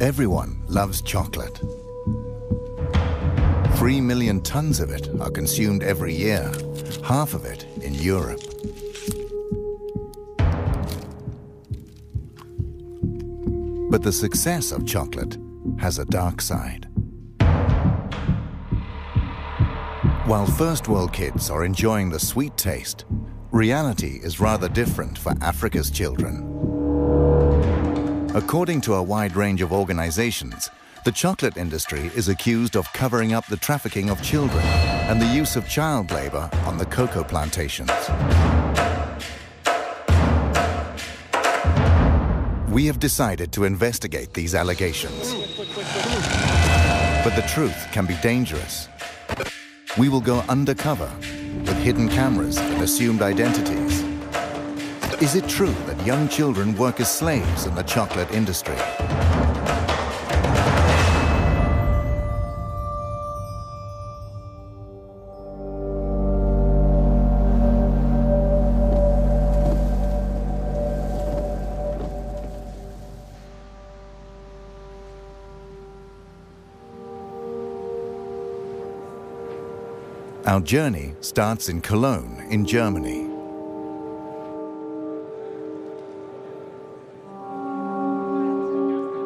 Everyone loves chocolate. 3 million tons of it are consumed every year, half of it in Europe. But the success of chocolate has a dark side. While first world kids are enjoying the sweet taste, reality is rather different for Africa's children. According to a wide range of organizations, the chocolate industry is accused of covering up the trafficking of children and the use of child labor on the cocoa plantations. We have decided to investigate these allegations. But the truth can be dangerous. We will go undercover with hidden cameras and assumed identities. Is it true that young children work as slaves in the chocolate industry? Our journey starts in Cologne, in Germany.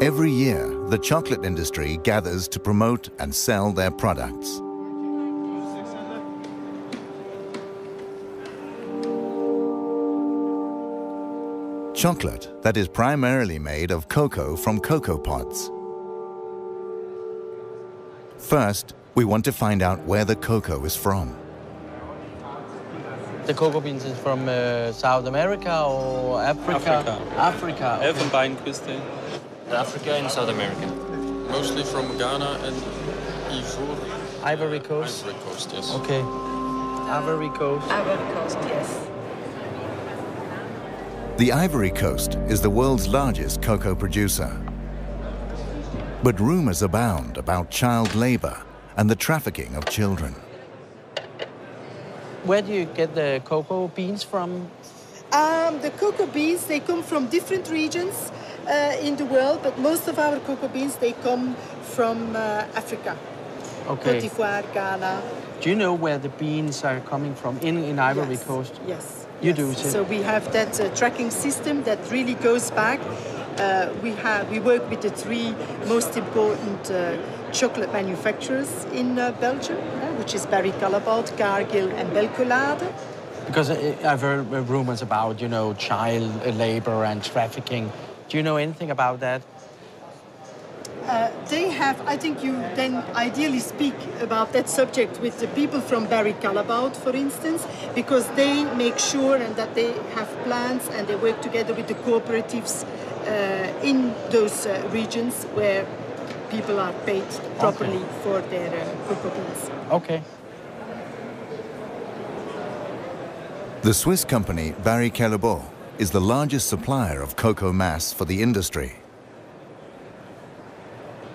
Every year, the chocolate industry gathers to promote and sell their products. Chocolate that is primarily made of cocoa from cocoa pods. First, we want to find out where the cocoa is from. The cocoa beans is from South America or Africa? Africa. Okay. Elfenbeinküste. Africa and South America. Mostly from Ghana and Ivory Coast? Ivory Coast, yes. Okay. Ivory Coast. Ivory Coast, yes. The Ivory Coast is the world's largest cocoa producer. But rumors abound about child labor and the trafficking of children. Where do you get the cocoa beans from? The cocoa beans, they come from different regions in the world, but most of our cocoa beans, they come from Africa. Okay. Côte d'Ivoire, Ghana. Do you know where the beans are coming from in Ivory Coast? Yes. You do, too? So we have that tracking system that really goes back. We work with the three most important chocolate manufacturers in Belgium, which is Barry Callebaut, Cargill and Belcolade. Because I've heard rumors about, you know, child labor and trafficking. Do you know anything about that? They have, I think you then ideally speak about that subject with the people from Barry Callebaut, for instance, because they make sure and that they have plans and they work together with the cooperatives in those regions where people are paid properly for their cocoa beans. Okay. The Swiss company Barry Callebaut is the largest supplier of cocoa mass for the industry.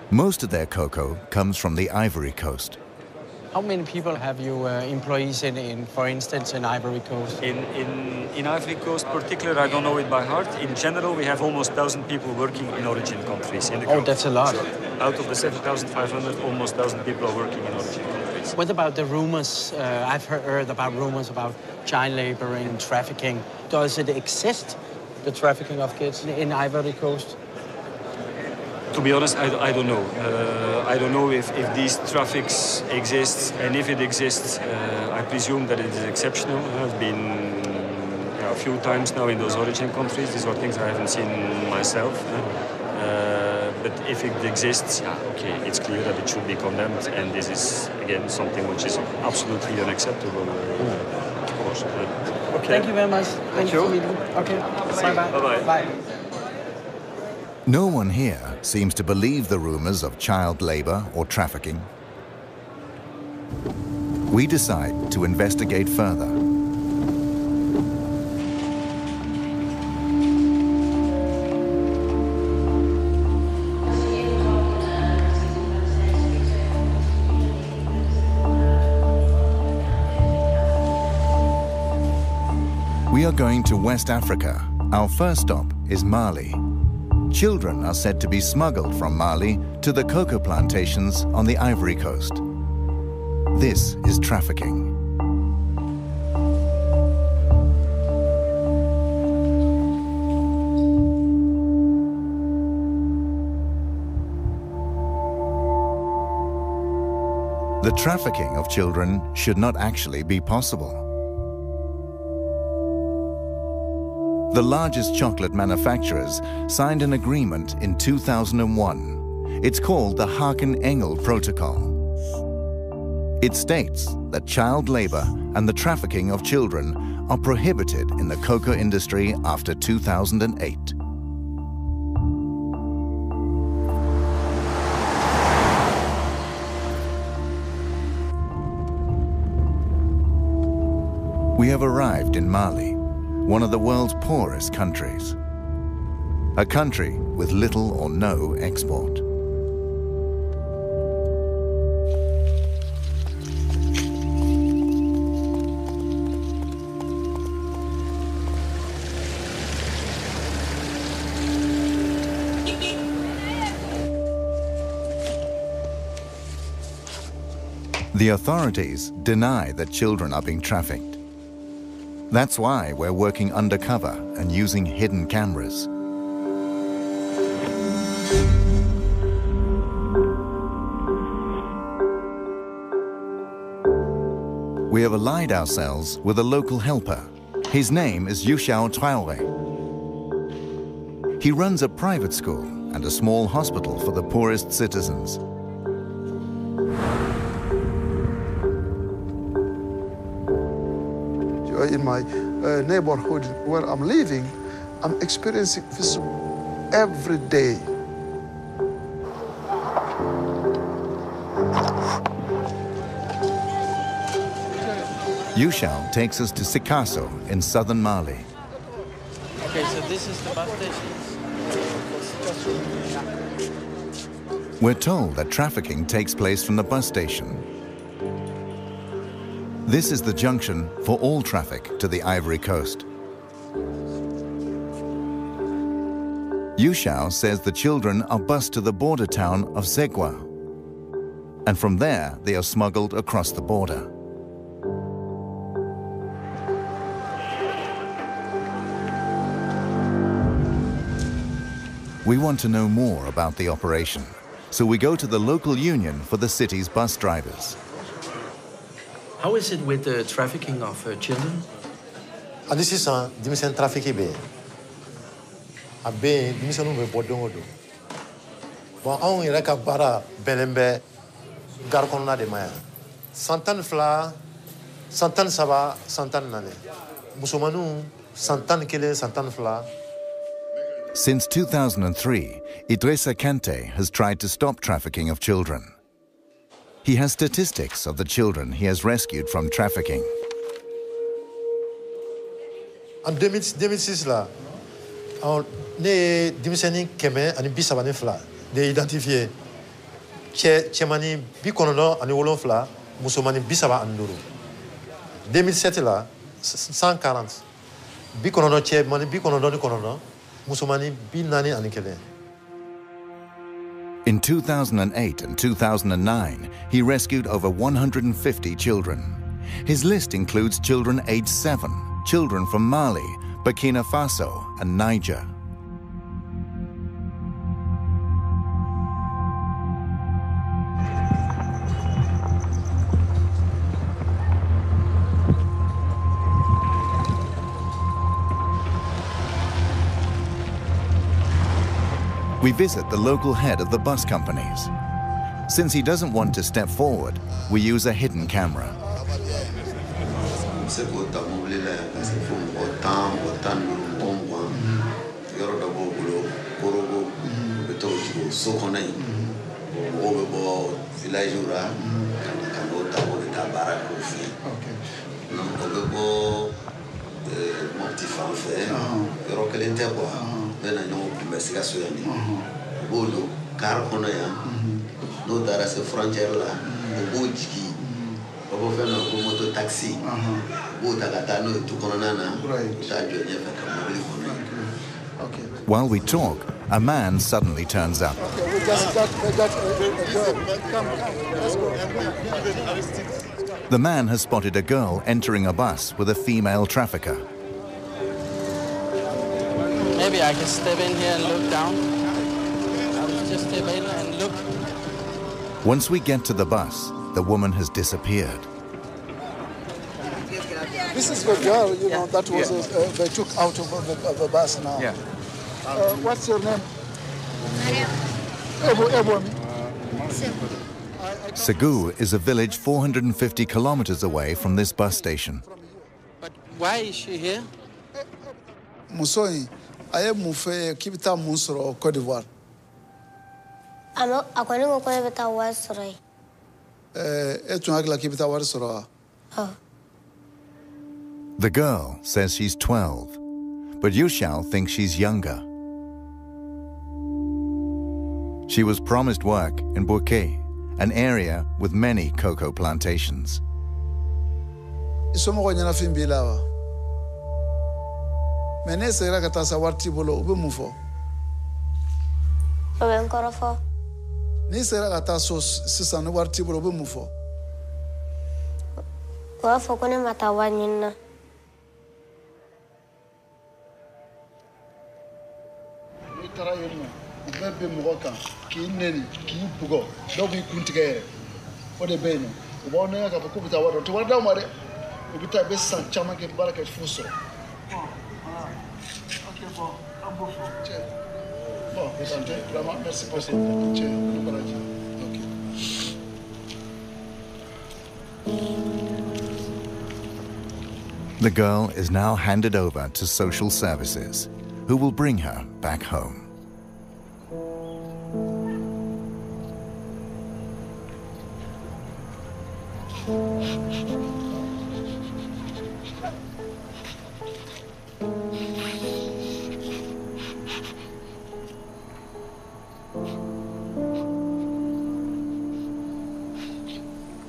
Most of their cocoa comes from the Ivory Coast. How many people have you employees in, for instance, in Ivory Coast? In Ivory Coast particular, I don't know it by heart. In general, we have almost 1,000 people working in origin countries. In the Oh, that's a lot. So out of the 7,500, almost 1,000 people are working in origin countries. What about the rumors? I've heard about rumors about child labor and trafficking. Does it exist, the trafficking of kids in Ivory Coast? To be honest, I don't know. I don't know if these traffics exist, and if it exists, I presume that it is exceptional. I've been a few times now in those origin countries. These are things I haven't seen myself. But if it exists, yeah, okay, it's clear that it should be condemned, and this is, again, something which is absolutely unacceptable, of course. Okay. Thank you very much. Thank you. Okay, bye-bye. Bye-bye. Bye. No one here seems to believe the rumors of child labor or trafficking. We decide to investigate further. We are going to West Africa. Our first stop is Mali. Children are said to be smuggled from Mali to the cocoa plantations on the Ivory Coast. This is trafficking. The trafficking of children should not actually be possible. The largest chocolate manufacturers signed an agreement in 2001. It's called the Harkin Engel Protocol. It states that child labor and the trafficking of children are prohibited in the cocoa industry after 2008. We have arrived in Mali, one of the world's poorest countries. A country with little or no export. The authorities deny that children are being trafficked. That's why we're working undercover and using hidden cameras. We have allied ourselves with a local helper. His name is Traoré. He runs a private school and a small hospital for the poorest citizens. In my neighborhood where I'm living, I'm experiencing this every day. Yushao takes us to Sikasso in southern Mali. Okay, so this is the bus station. We're told that trafficking takes place from the bus station. This is the junction for all traffic to the Ivory Coast. Yushao says the children are bused to the border town of Segwa, and from there they are smuggled across the border. We want to know more about the operation, so we go to the local union for the city's bus drivers. How is it with the trafficking of children? This is a dimension trafficking. A be dimension of Bodongo. But on Iraka Bara, Belembe, Garcona de Maya. Santan Fla, Santan Saba, Santan Nane. Musumanu, Santan Kile, Santan Fla. Since 2003, Idrissa Kante has tried to stop trafficking of children. He has statistics of the children he has rescued from trafficking. En 2006 là, ne dimiseni keme ani bisabane fla, de identifier chemani bikonono ani wolon fla, musomani bisaba anduru. 2007 là, 140. Bikonono chemani bikonono ni konono, musomani binani ani kele. In 2008 and 2009, he rescued over 150 children. His list includes children aged 7, children from Mali, Burkina Faso, and Niger. We visit the local head of the bus companies. Since he doesn't want to step forward, we use a hidden camera. While we talk, a man suddenly turns up. Okay, we got a girl. Come, let's go. The man has spotted a girl entering a bus with a female trafficker. Maybe I can step in here and look down. I'll just step in and look. Once we get to the bus, the woman has disappeared. This is the girl, you know, that was they took out of the bus now. Yeah. What's your name? Segu is a village 450 kilometers away from this bus station. But why is she here? Musoi, I am Mufe Kibita Musoro, Cote d'Ivoire. I'm going to go to the Westray. Kibita Warsoro. Oh. The girl says she's 12, but Yushao thinks she's younger. She was promised work in Bouquet, an area with many cocoa plantations. The girl is now handed over to social services, who will bring her back home.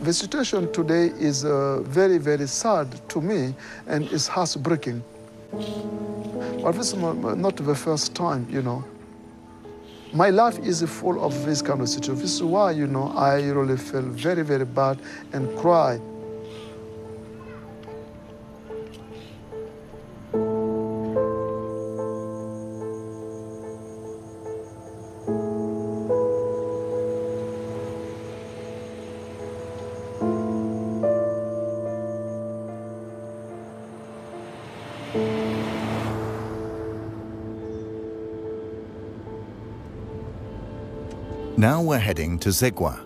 The situation today is very, very sad to me, and it's heartbreaking. But this is not the first time, you know. My life is full of this kind of situation. This is why, you know, I really feel very, very bad and cry. Now we're heading to Zegwa,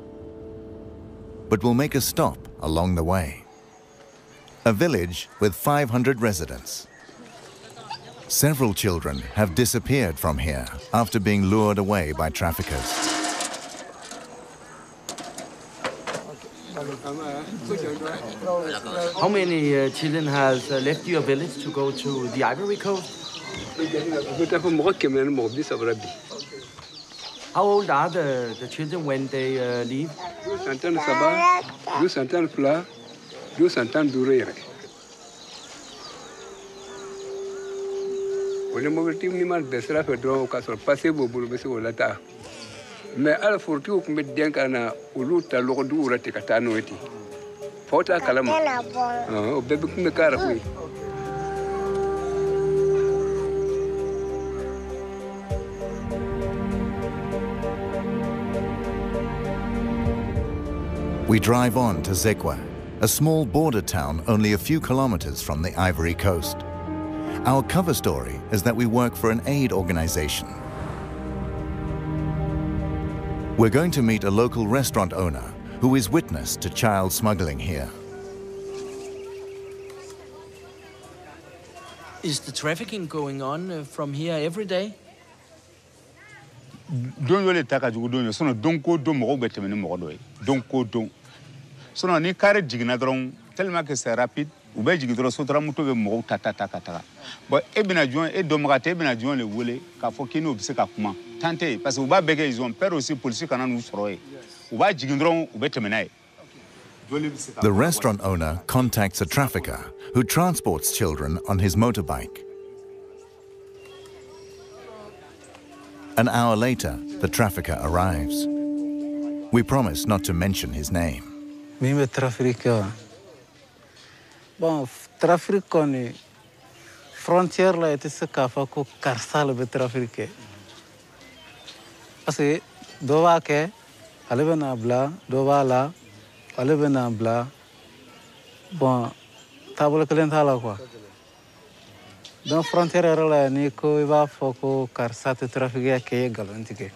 but we'll make a stop along the way. A village with 500 residents. Several children have disappeared from here after being lured away by traffickers. How many children has left your village to go to the Ivory Coast? How old are the children when they leave? We drive on to Zegwa, a small border town only a few kilometers from the Ivory Coast. Our cover story is that we work for an aid organization. We're going to meet a local restaurant owner who is witness to child smuggling here. Is the trafficking going on from here every day? Don't really take a good so don't go do more better than more. Don't go do. So no, ni carry jignadron. Tell me que c'est rapide. Ou bien jigidro so tramuto be more tata. But ebina joint et domrate ebina joint le wole. Ka fokino obse ka kuma. Tante parce que ou ba bege ils ont peur aussi police kana nous soroye. Ou ba jigidron ou better menai. The restaurant owner contacts a trafficker who transports children on his motorbike. An hour later, the trafficker arrives. We promise not to mention his name. Mimi trafficker. Bon, trafficker ni frontière la ete se kafa ko karsal be trafficker. Parce que dowa ke alebe na bla, dowa la, alebe na bla. Bon, table kelenta la quoi. Dans frontière la ni ko iba foko karsate trafficker ke galantike.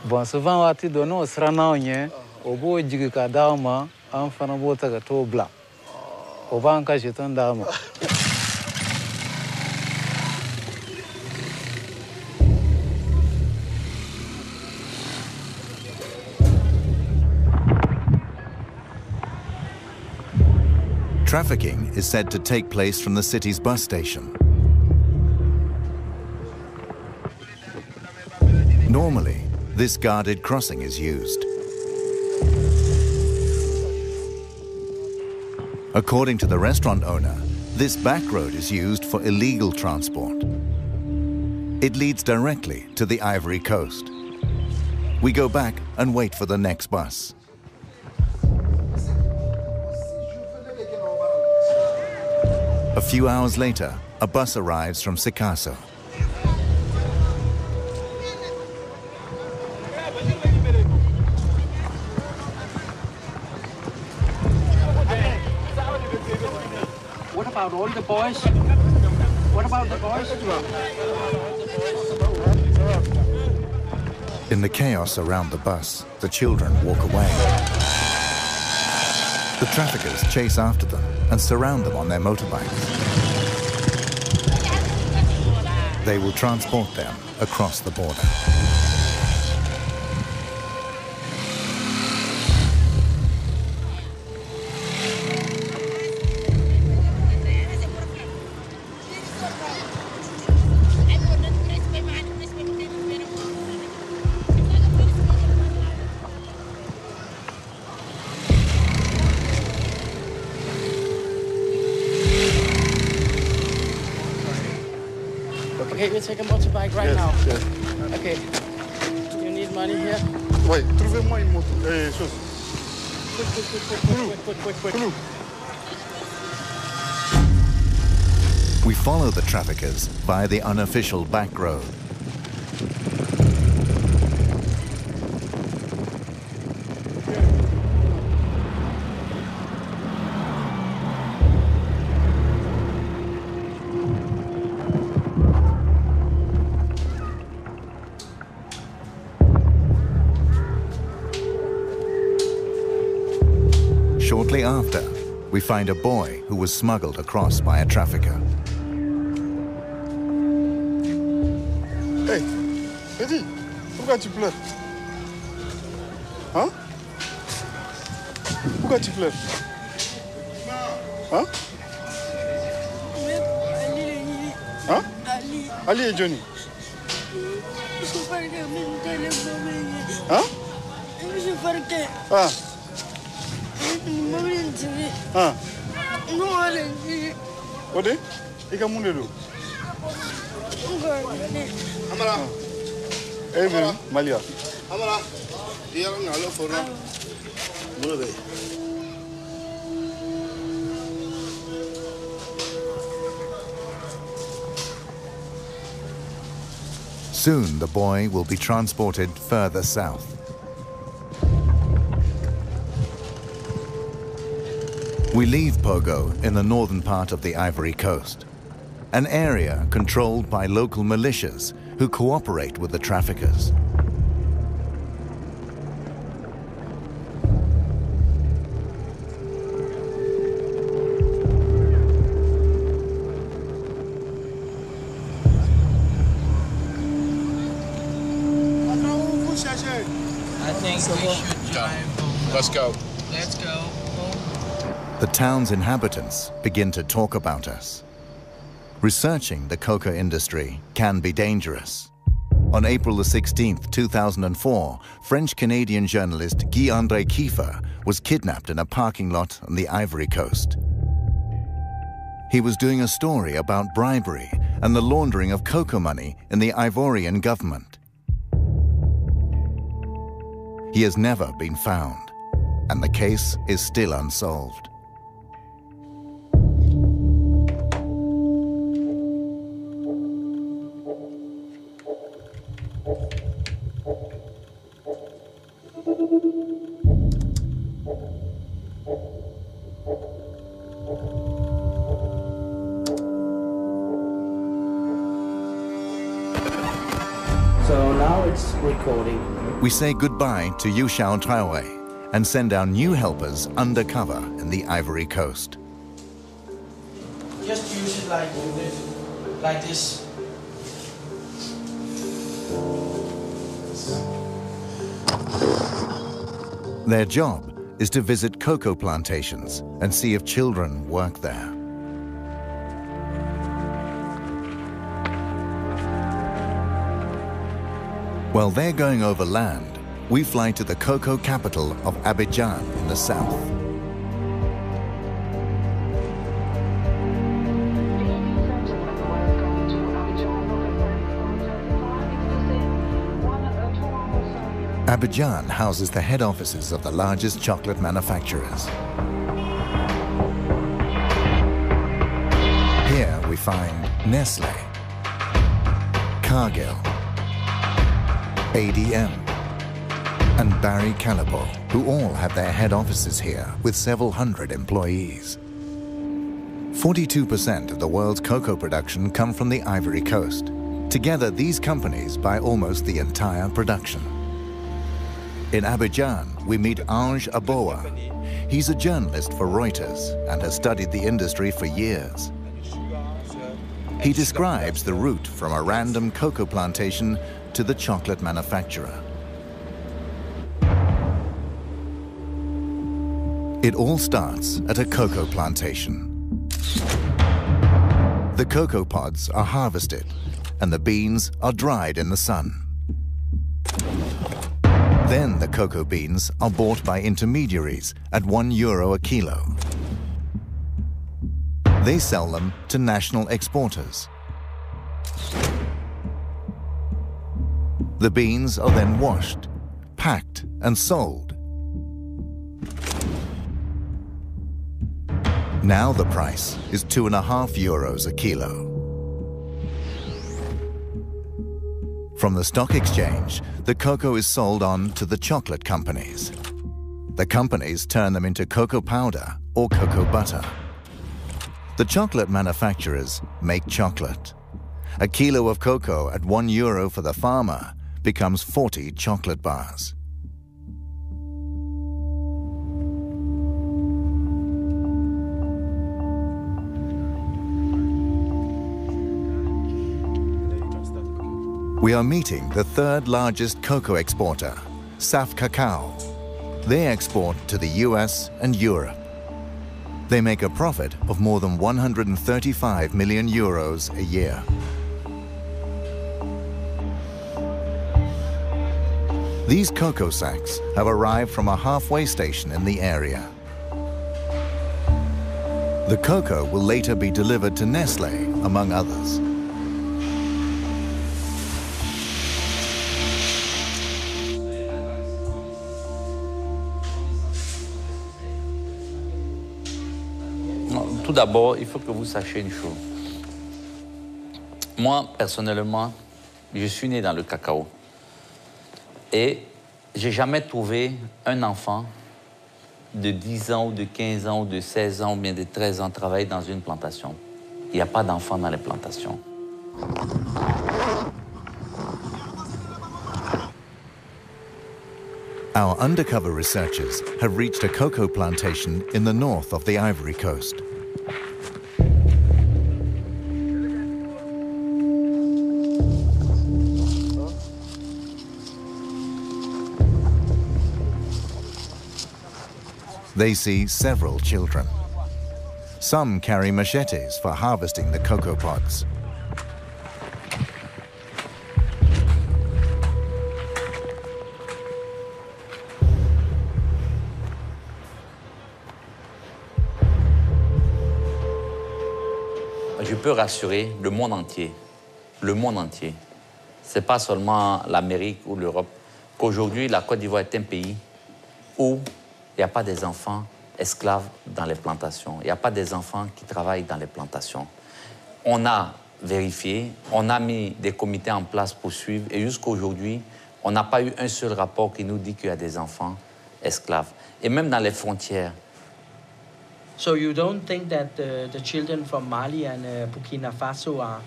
Bon, souvent, wati dono osrana onye, obo jigi ka dauma, amfana bota ka to bla. Oba anka jeton dauma. Trafficking is said to take place from the city's bus station. Normally, this guarded crossing is used. According to the restaurant owner, this back road is used for illegal transport. It leads directly to the Ivory Coast. We go back and wait for the next bus. A few hours later, a bus arrives from Sikasso. What about all the boys? What about the boys? In the chaos around the bus, the children walk away. The traffickers chase after them and surround them on their motorbikes. They will transport them across the border. Okay, we'll take a motorbike right now. Yes. Okay. Do you need money here? Oui, trouvez-moi une moto. Chose. Quick. We follow the traffickers via the unofficial back road. Shortly after, we find a boy who was smuggled across by a trafficker. Hey, Eddie, pourquoi tu pleures? Hein? Pourquoi tu pleures? Hein? Hein? Ali et Johnny. Hein? Ah. Ah. Ode? Ika munelo. Amara. Evelyn, Malia. Amara. Dia ngalo fora. Mulo. Soon the boy will be transported further south. We leave Pogo in the northern part of the Ivory Coast, an area controlled by local militias who cooperate with the traffickers. I think we should drive. Let's go. Let's go. The town's inhabitants begin to talk about us. Researching the coca industry can be dangerous. On April the 16th, 2004, French-Canadian journalist Guy-André Kiefer was kidnapped in a parking lot on the Ivory Coast. He was doing a story about bribery and the laundering of cocoa money in the Ivorian government. He has never been found, and the case is still unsolved. So now it's recording. We say goodbye to Yushao Traore and send our new helpers undercover in the Ivory Coast. Just use it like this. Their job is to visit cocoa plantations and see if children work there. While they're going over land, we fly to the cocoa capital of Abidjan in the south. Abidjan houses the head offices of the largest chocolate manufacturers. Here we find Nestlé, Cargill, ADM, and Barry Callebaut, who all have their head offices here with several hundred employees. 42% of the world's cocoa production come from the Ivory Coast. Together, these companies buy almost the entire production. In Abidjan, we meet Ange Aboa. He's a journalist for Reuters and has studied the industry for years. He describes the route from a random cocoa plantation to the chocolate manufacturer. It all starts at a cocoa plantation. The cocoa pods are harvested and the beans are dried in the sun. Then the cocoa beans are bought by intermediaries at €1 a kilo. They sell them to national exporters. The beans are then washed, packed, and sold. Now the price is €2.50 a kilo. From the stock exchange, the cocoa is sold on to the chocolate companies. The companies turn them into cocoa powder or cocoa butter. The chocolate manufacturers make chocolate. A kilo of cocoa at €1 for the farmer becomes 40 chocolate bars. We are meeting the third largest cocoa exporter, Saf Cacao. They export to the US and Europe. They make a profit of more than €135 million a year. These cocoa sacks have arrived from a halfway station in the area. The cocoa will later be delivered to Nestlé, among others. Tout d'abord, il faut que vous sachiez une chose. Moi, personnellement, je suis né dans le cacao. Et j'ai jamais trouvé un enfant de 10 ans ou de 15 ans ou de 16 ans ou bien de 13 ans travailler dans une plantation. Il n'y a pas d'enfants dans les plantations. Our undercover researchers have reached a cocoa plantation in the north of the Ivory Coast. They see several children. Some carry machetes for harvesting the cocoa pods. Je je peux rassurer le monde entier. Ce n'est pas seulement l'Amérique ou l'Europe, qu'aujourd'hui, la Côte d'Ivoire est un pays où il n'y a pas des enfants esclaves dans les plantations. Il n'y a pas des enfants qui travaillent dans les plantations. On a vérifié, on a mis des comités en place pour suivre, et jusqu'à aujourd'hui, on n'a pas eu un seul rapport qui nous dit qu'il y a des enfants esclaves. Et même dans les frontières. So you don't think that the children from Mali and Burkina Faso are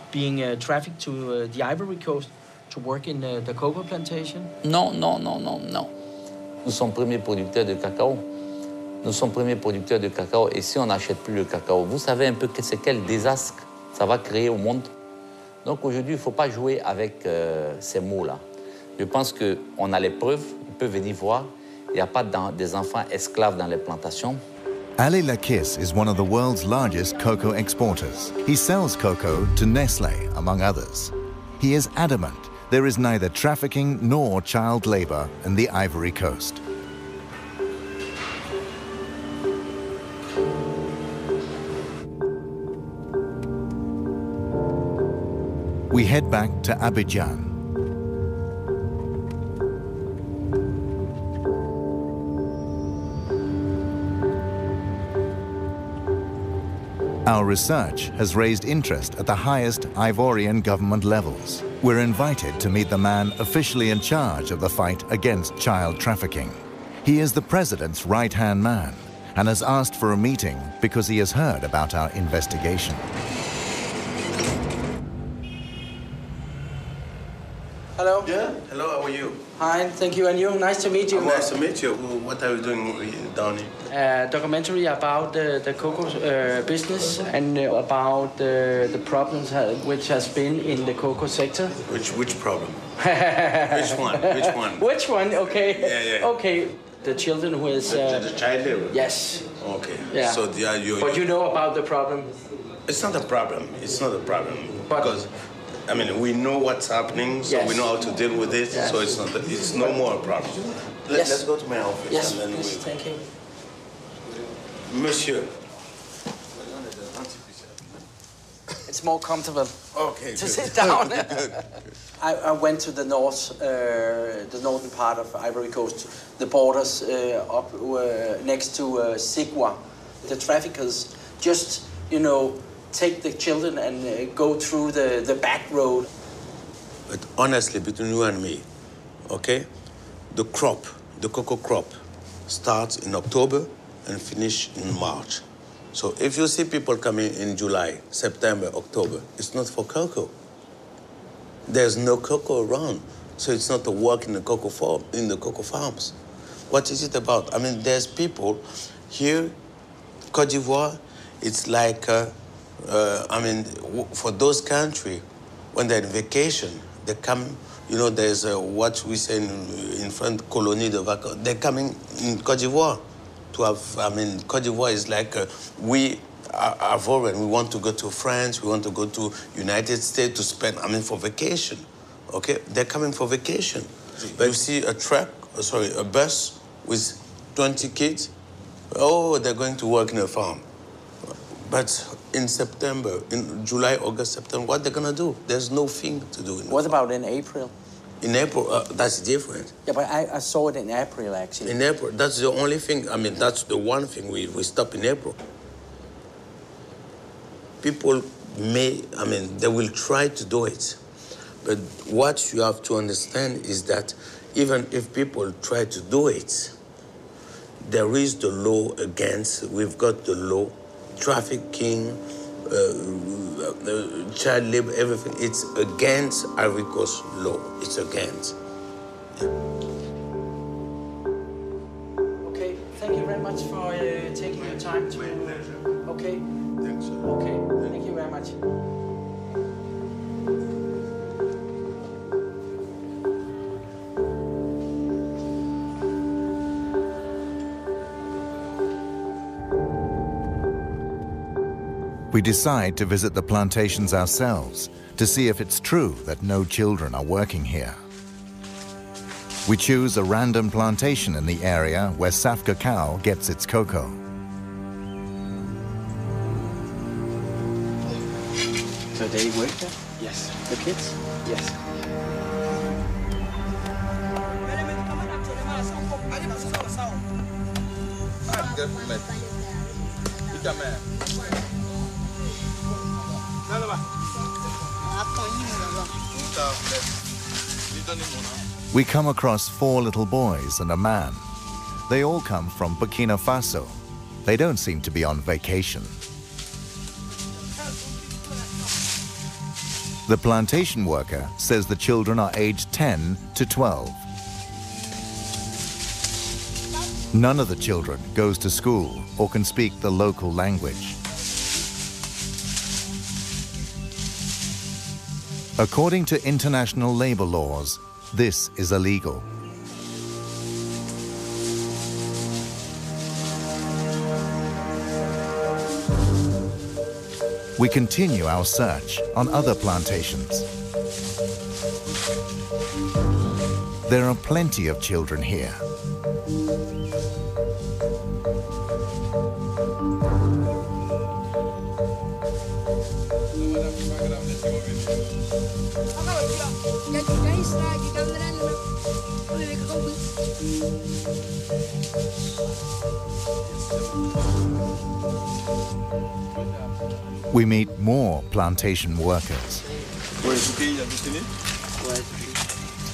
being trafficked to the Ivory Coast to work in the cocoa plantation? Non. Nous sommes premiers producteurs de cacao. Et si on n'achète plus le cacao, vous savez un peu c'est quel désastre ça va créer au monde. Donc aujourd'hui, il ne faut pas jouer avec ces mots-là. Je pense qu'on a les preuves, ils peuvent venir voir. Il n'y a pas des enfants esclaves dans les plantations. Ali Lakis is one of the world's largest cocoa exporters. He sells cocoa to Nestlé, among others. He is adamant there is neither trafficking nor child labor in the Ivory Coast. We head back to Abidjan. Our research has raised interest at the highest Ivorian government levels. We're invited to meet the man officially in charge of the fight against child trafficking. He is the president's right-hand man and has asked for a meeting because he has heard about our investigation. Hello. Yeah, hello, how are you? Hi, thank you, and you. Nice to meet you. Oh, nice to meet you. What are you doing down here? Documentary about the cocoa business and about the problems which has been in the cocoa sector. Which problem? Which one? Which one? Okay. Yeah. Okay. The children who is... the child labor? Yes. Okay. Yeah. So but you know about the problem? It's not a problem. Because I mean, we know what's happening, so we know how to deal with it. Yes. So it's no more a problem. Let's go to my office. Yes, and then please, thank you. Monsieur. It's more comfortable to sit down. Good. I went to the northern part of Ivory Coast, the borders up next to Sigwa. The traffickers just, take the children and go through the back road. But honestly, between you and me, okay, the cocoa crop, starts in October and finish in March. So if you see people coming in July, September, October, it's not for cocoa. There's no cocoa around, so it's not a work in the cocoa farms. What is it about? I mean, there's people here, Côte d'Ivoire, it's like, for those countries, when they're on vacation, they come, there's what we say in French, colonie de vacances. They're coming in Côte d'Ivoire to have, Côte d'Ivoire is like, we are foreign. We want to go to France, we want to go to United States to spend, for vacation, okay? They're coming for vacation. But you see a bus with 20 kids, they're going to work in a farm. But in September, in July, August, September, what they're gonna do? There's no thing to do. What about in April? In April, that's different. Yeah, but I saw it in April, actually. In April, that's the only thing, that's the one thing we stop in April. People they will try to do it. But what you have to understand is that even if people try to do it, there is the law against, we've got the law, trafficking, child labor, everything. It's against Ivory Coast law. It's against. Yeah. Okay, thank you very much for taking your time to... My pleasure. Okay. Thanks. Okay, thank you very much. We decide to visit the plantations ourselves to see if it's true that no children are working here. We choose a random plantation in the area where Saf Cacao gets its cocoa. So they work there? Yes. The kids? Yes. We come across 4 little boys and a man. They all come from Burkina Faso. They don't seem to be on vacation. The plantation worker says the children are aged 10 to 12. None of the children goes to school or can speak the local language. According to international labor laws, this is illegal. We continue our search on other plantations. There are plenty of children here. We meet more plantation workers. Oui, vous payez la destinée? Ouais.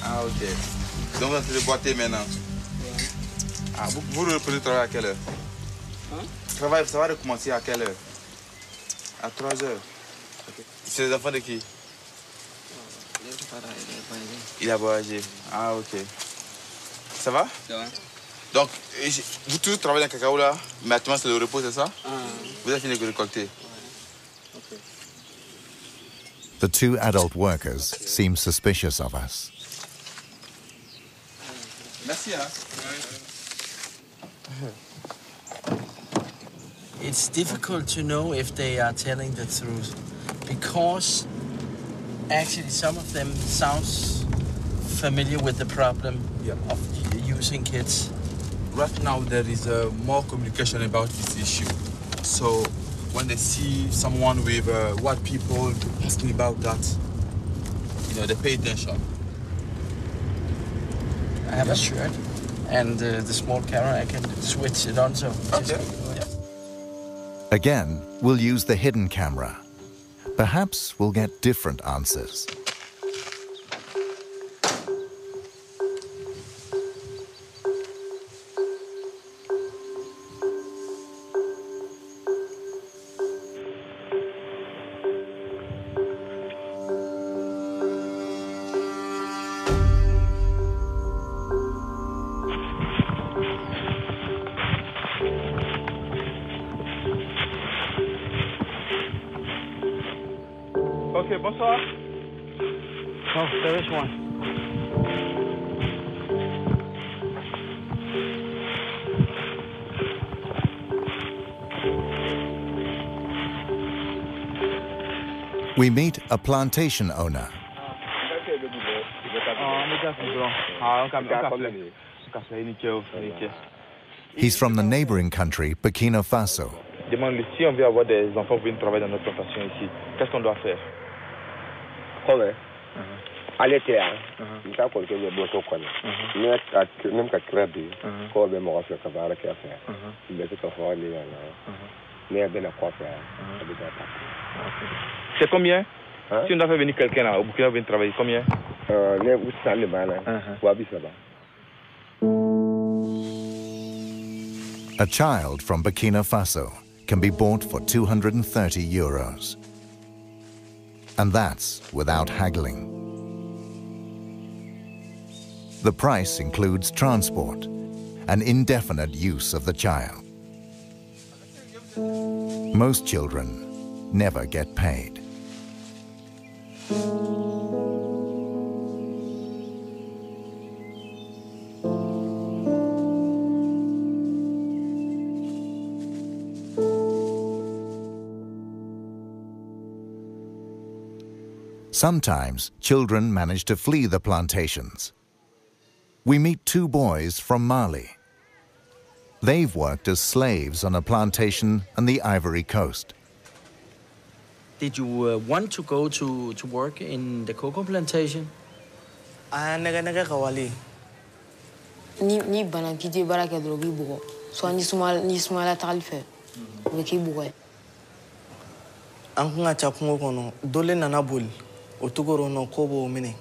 Ah, ok. Donc, vous êtes de boîtier maintenant? Ah, vous reprenez travailler à quelle heure? Hein? Travail, ça va recommencer à quelle heure? À 3 heures. Okay. C'est les enfants de qui? Il a voyagé. Ah, ok. Ça va? Ça va. Donc, vous tous travaillez dans le cacao là, mais actuellement c'est le repos, c'est ça? Vous avez fini de récolter? Okay. The 2 adult workers seem suspicious of us. Merci, hein? It's difficult to know if they are telling the truth because actually some of them sounds familiar with the problem of using kids. Right now there is more communication about this issue. So when they see someone with white people asking about that, you know, they pay attention. I have a shirt and the small camera, I can switch it on, so... Okay. Again, we'll use the hidden camera. Perhaps we'll get different answers. Ok, bonsoir. Oh, there is one. We meet a plantation owner. He's from the neighboring country, Burkina Faso. Demande si on veut avoir des enfants pour venir travailler dans notre plantation ici, qu'est-ce qu'on doit faire? Come? Allez terre. Il t'a colqué le boto quoi. Même qu'à crabé, quoi ben moi faire cavara qu'à faire. Il est tout fort les là. Mais ben à quoi faire? C'est combien? Si on doit faire venir quelqu'un là, au Burkina venir travailler, combien? Les où ça les bana. Wabi ça va. A child from Burkina Faso can be bought for €230. And that's without haggling. The price includes transport and indefinite use of the child. Most children never get paid. Sometimes children manage to flee the plantations. We meet 2 boys from Mali. They've worked as slaves on a plantation on the Ivory Coast. Did you want to go to work in the cocoa plantation? Ni bana kiti baraka drogi bugo. So ni smala talife. Wiki bugo. Ankunga chapungo kono dole nana bol. Otugoro no kobo mine.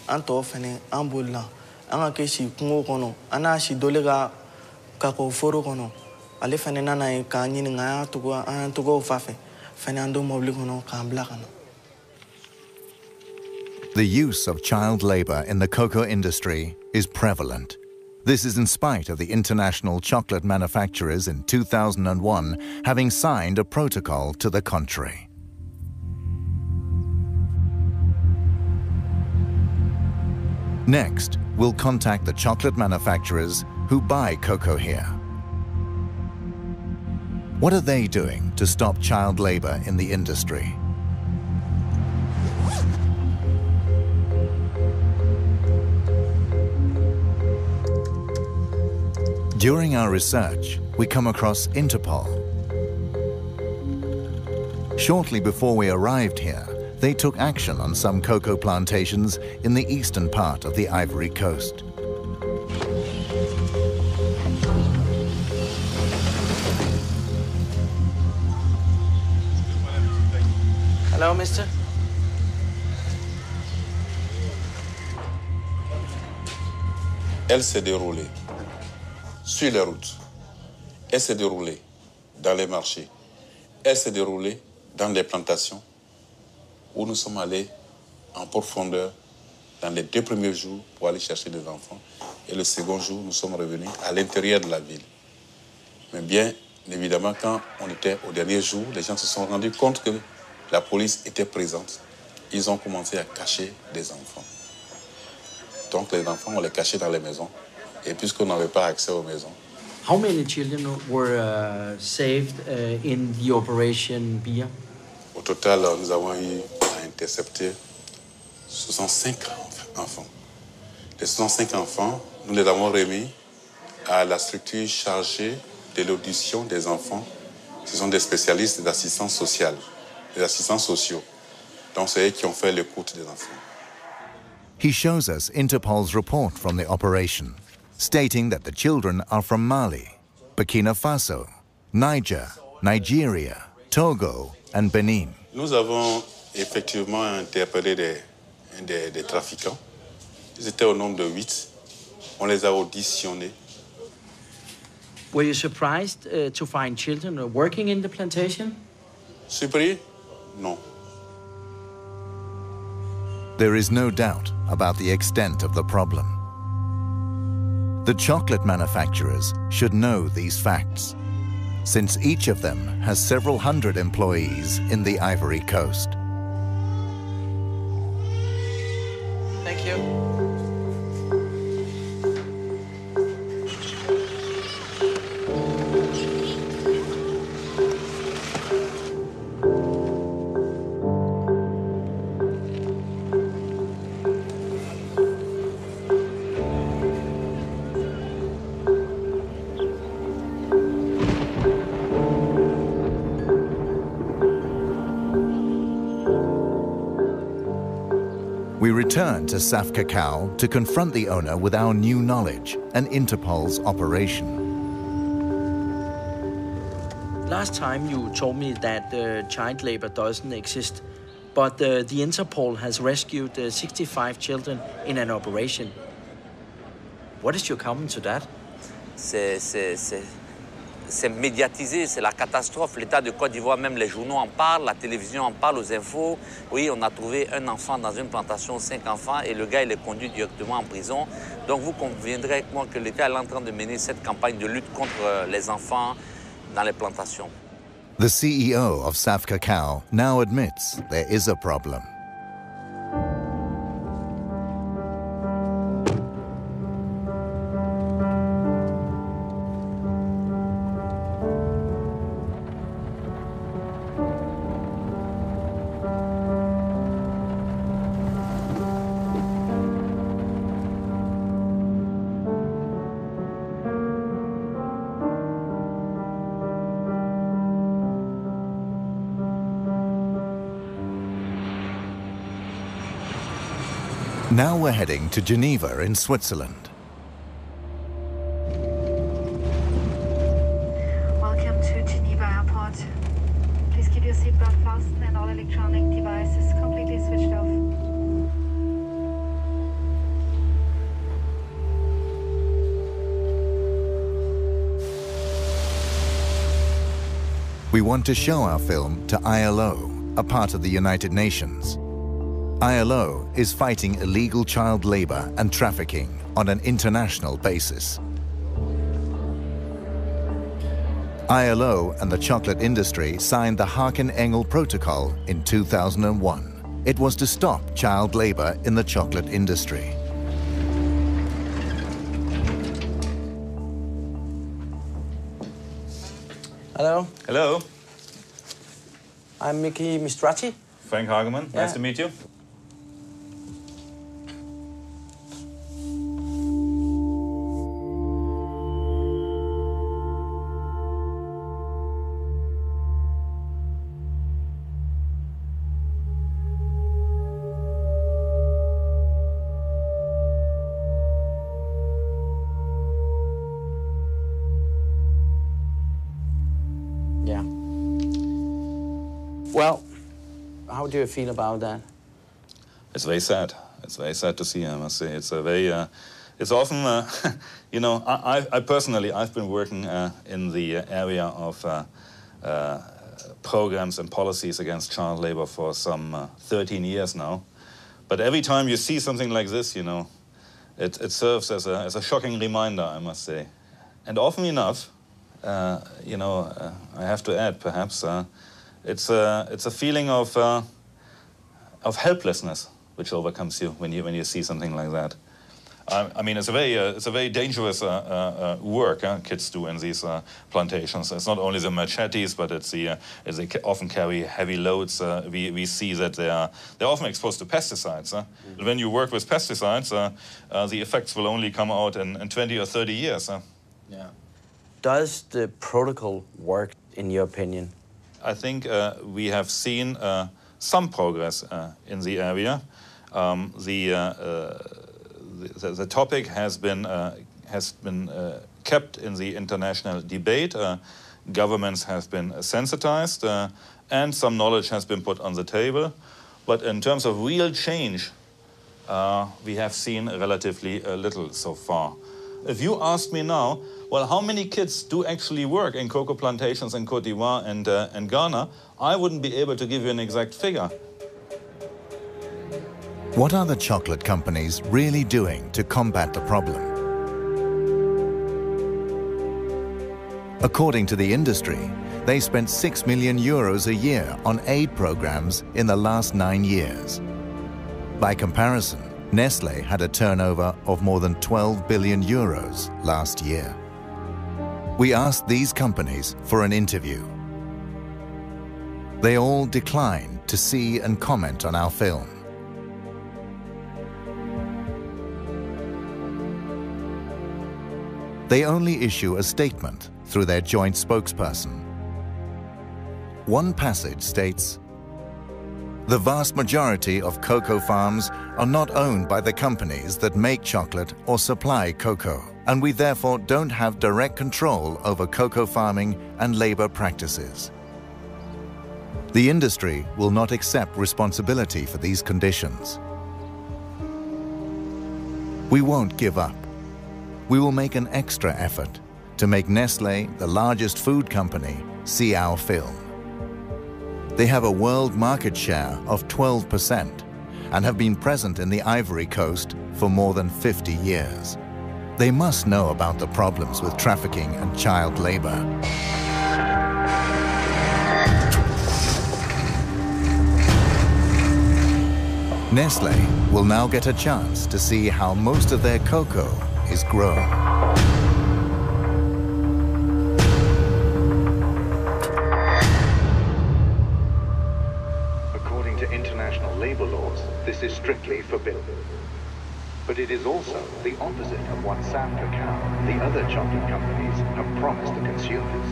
Anto fene ambol la. Anga keshi kungo kono. Ana shi dole ga kako foro kono. Ale fene nana e ka nyini nga tugo fafe. Fene ando mobli kono ka ambla kono. The use of child labor in the cocoa industry is prevalent. This is in spite of the international chocolate manufacturers in 2001 having signed a protocol to the contrary. Next, we'll contact the chocolate manufacturers who buy cocoa here. What are they doing to stop child labor in the industry? During our research, we come across Interpol. Shortly before we arrived here, they took action on some cocoa plantations in the eastern part of the Ivory Coast. Hello, mister. Elle s'est déroulée sur les routes. Elle s'est déroulée dans les marchés. Elle s'est déroulée dans les plantations où nous sommes allés en profondeur dans les 2 premiers jours pour aller chercher des enfants. Et le second jour, nous sommes revenus à l'intérieur de la ville. Mais bien évidemment, quand on était au dernier jour, les gens se sont rendus compte que la police était présente. Ils ont commencé à cacher des enfants. Donc les enfants, on les cachait dans les maisons. Et puisqu'on n'avait pas accès aux maisons. How many children were saved in the operation BIA? Au total, nous avons eu à intercepter 65 enfants. Les 65 enfants, nous les avons remis à la structure chargée de l'audition des enfants. Ce sont des spécialistes d'assistance sociale, des assistants sociaux. Donc c'est eux qui ont fait l'écoute des enfants. He shows us Interpol's report from the operation, stating that the children are from Mali, Burkina Faso, Niger, Nigeria, Togo, and Benin. Nous avons effectivement interpellé des trafiquants. Ils étaient au nombre de 8. On les a auditionnés. Were you surprised to find children working in the plantation? Surpris? Non. There is no doubt about the extent of the problem. The chocolate manufacturers should know these facts, since each of them has several hundred employees in the Ivory Coast. Thank you. We return to Saf Cacao to confront the owner with our new knowledge and Interpol's operation. Last time you told me that child labor doesn't exist, but the Interpol has rescued 65 children in an operation. What is your comment to that? C'est médiatisé, c'est la catastrophe. L'État de Côte d'Ivoire, même les journaux en parlent, la télévision en parle, aux infos. Oui, on a trouvé un enfant dans une plantation, 5 enfants, et le gars, il est conduit directement en prison. Donc vous conviendrez avec moi que l'État est en train de mener cette campagne de lutte contre les enfants dans les plantations. The CEO of Saf Cacao now admits there is a problem. Now we're heading to Geneva in Switzerland. Welcome to Geneva Airport. Please keep your seatbelt fastened and all electronic devices completely switched off. We want to show our film to ILO, a part of the United Nations. ILO is fighting illegal child labor and trafficking on an international basis. ILO and the chocolate industry signed the Harkin Engel Protocol in 2001. It was to stop child labor in the chocolate industry. Hello. Hello. I'm Mickey Mistrati. Frank Hageman. Yeah. Nice to meet you. Yeah. Well, how do you feel about that? It's very sad. It's very sad to see, I must say. It's a very, it's often, you know, I personally, I've been working in the area of programs and policies against child labor for some 13 years now. But every time you see something like this, you know, it serves as a shocking reminder, I must say. And often enough, you know, I have to add, perhaps, it's a feeling of helplessness which overcomes you when you see something like that. I mean, it's a very dangerous work kids do in these plantations. It's not only the machetes, but it's they often carry heavy loads. We see that they're often exposed to pesticides. When you work with pesticides, the effects will only come out in 20 or 30 years. Yeah. Does the protocol work, in your opinion? I think we have seen some progress in the area. The topic has been kept in the international debate. Governments have been sensitized, and some knowledge has been put on the table. But in terms of real change, we have seen relatively little so far. If you ask me now, well, how many kids do actually work in cocoa plantations in Côte d'Ivoire and Ghana, I wouldn't be able to give you an exact figure. What are the chocolate companies really doing to combat the problem? According to the industry, they spent €6 million a year on aid programs in the last 9 years. By comparison, Nestlé had a turnover of more than €12 billion last year. We asked these companies for an interview. They all declined to see and comment on our film. They only issue a statement through their joint spokesperson. One passage states, "The vast majority of cocoa farms are not owned by the companies that make chocolate or supply cocoa, and we therefore don't have direct control over cocoa farming and labor practices. The industry will not accept responsibility for these conditions. We won't give up. We will make an extra effort to make Nestlé, the largest food company, see our film. They have a world market share of 12% and have been present in the Ivory Coast for more than 50 years. They must know about the problems with trafficking and child labor." Nestlé will now get a chance to see how most of their cocoa is grown. According to international labor laws, this is strictly forbidden. But it is also the opposite of what Sam Cacao, the other chocolate companies, have promised the consumers.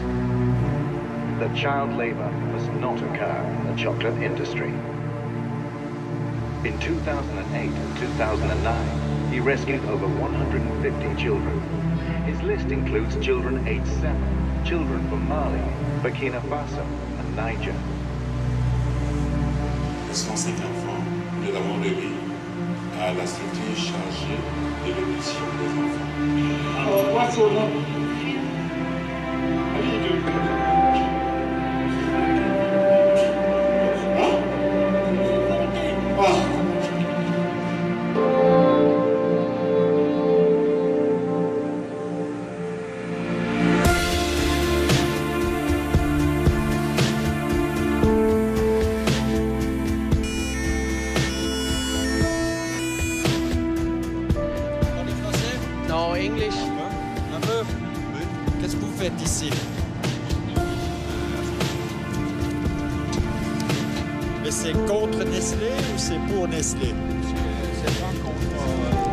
That child labor must not occur in the chocolate industry. In 2008 and 2009, he rescued over 150 children. His list includes children aged 7, children from Mali, Burkina Faso, and Niger. 105 enfants, nous l'avons remis à la structure chargée de l'émission des enfants. Alors, quoi son nom? Ici. Mais c'est contre Nestlé ou c'est pour Nestlé? C'est pas contre